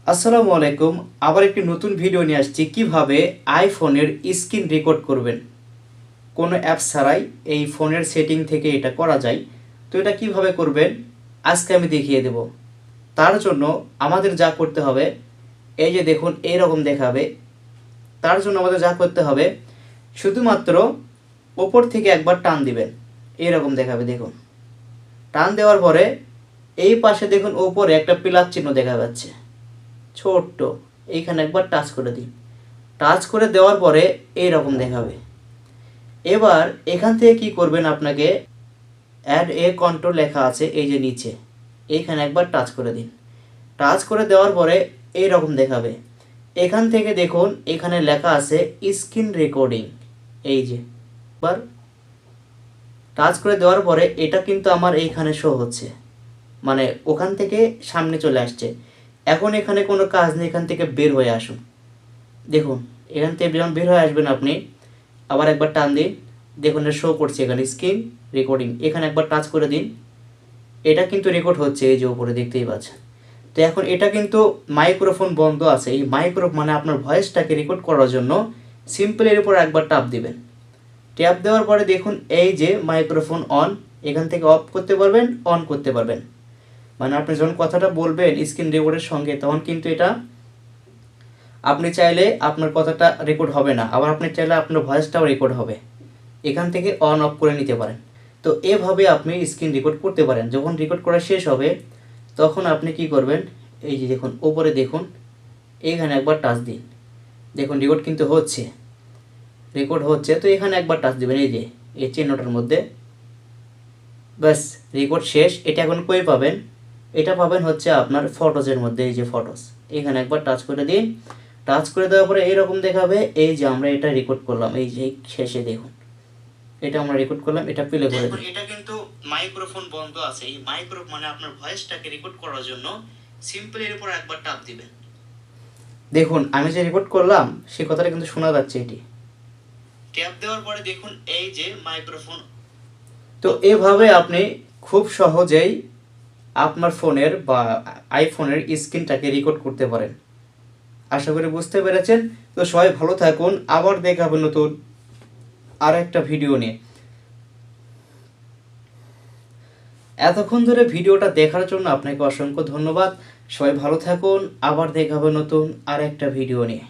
আসসালামু আলাইকুম। আবার একটি নতুন ভিডিও নিয়ে আসছি কিভাবে আইফোনের স্ক্রিন রেকর্ড করবেন। কোনো অ্যাপস ছাড়াই এই ফোনের সেটিং থেকে এটা করা যায়। তো এটা কিভাবে করবেন আজকে আমি দেখিয়ে দেব। তার জন্য আমাদের যা করতে হবে, এই যে দেখুন এইরকম দেখাবে। তার জন্য আমাদের যা করতে হবে, শুধুমাত্র ওপর থেকে একবার টান দিবেন, এইরকম দেখাবে। দেখুন, টান দেওয়ার পরে এই পাশে দেখুন ওপরে একটা প্লাস চিহ্ন দেখা যাচ্ছে ছোট্ট, এইখানে একবার টাচ করে দিন। টাচ করে দেওয়ার পরে এইরকম দেখাবে। এবার এখান থেকে কি করবেন, আপনাকে অ্যাড এ কন্ট্রোল লেখা আছে এই যে নিচে, এইখানে একবার টাচ করে দিন। টাচ করে দেওয়ার পরে এইরকম দেখাবে। এখান থেকে দেখুন এখানে লেখা আছে স্ক্রিন রেকর্ডিং, এই যে এবার টাচ করে দেওয়ার পরে এটা কিন্তু আমার এইখানে শো হচ্ছে, মানে ওখান থেকে সামনে চলে আসছে। এখন এখানে কোনো কাজ নেই, এখান থেকে বের হয়ে আসুন। দেখুন এখান থেকে যখন বের হয়ে আসবেন আপনি আবার একবার টান দিন, দেখুন এটা শো করছে এখানে স্ক্রিন রেকর্ডিং, এখানে একবার টাচ করে দিন। এটা কিন্তু রেকর্ড হচ্ছে, এই যে উপরে দেখতেই পাচ্ছেন। তো এখন এটা কিন্তু মাইক্রোফোন বন্ধ আছে, এই মানে আপনার ভয়েসটাকে রেকর্ড করার জন্য সিম্পল এর উপর একবার টাপ দিবেন। ট্যাপ দেওয়ার পরে দেখুন এই যে মাইক্রোফোন অন, এখান থেকে অফ করতে পারবেন, অন করতে পারবেন। মানে আপনি যখন কথাটা বলবেন স্ক্রিন রেকর্ডের সঙ্গে, তখন কিন্তু এটা আপনি চাইলে আপনার কথাটা রেকর্ড হবে না, আবার আপনি চাইলে আপনার ভয়েসটাও রেকর্ড হবে। এখান থেকে অন অফ করে নিতে পারেন। তো এভাবে আপনি স্ক্রিন রেকর্ড করতে পারেন। যখন রেকর্ড করা শেষ হবে তখন আপনি কি করবেন, এই যে দেখুন ওপরে দেখুন এইখানে একবার টাচ দিন। দেখুন রেকর্ড কিন্তু হচ্ছে, রেকর্ড হচ্ছে। তো এখানে একবার টাচ দিবেন, এই যে এই চিহ্নটার মধ্যে। ব্যাস, রেকর্ড শেষ। এটা এখন কই পাবেন, এটা পাবেন হচ্ছে আপনার ফটোজের মধ্যে, এই যে ফটোস, এখানে একবার টাচ করে দিন। টাচ করে দেওয়ার পরে এইরকম দেখাবে, এই যে আমরা এটা রেকর্ড করলাম, এই যে শেষে দেখুন এটা আমরা রেকর্ড করলাম, এটা প্লে করে দিন। এটা কিন্তু মাইক্রোফোন বন্ধ আছে, এই মানে আপনার ভয়েসটাকে রেকর্ড করার জন্য সিম্পল এর উপর একবার টাপ দিবেন। দেখুন আমি যে রেকর্ড করলাম সে কথাটা কিন্তু শোনা যাচ্ছে। এটি ট্যাপ দেওয়ার পরে দেখুন এই যে মাইক্রোফোন। তো এভাবে আপনি খুব সহজেই আপনার ফোনের বা আইফোনের স্ক্রিনটাকে রেকর্ড করতে পারেন। আশা করি বুঝতে পেরেছেন। তো সবাই ভালো থাকুন, আবার দেখা হবে নতুন আর একটা ভিডিও নিয়ে। এতক্ষণ ধরে ভিডিওটা দেখার জন্য আপনাকে অসংখ্য ধন্যবাদ। সবাই ভালো থাকুন, আবার দেখা হবে নতুন আর একটা ভিডিও নিয়ে।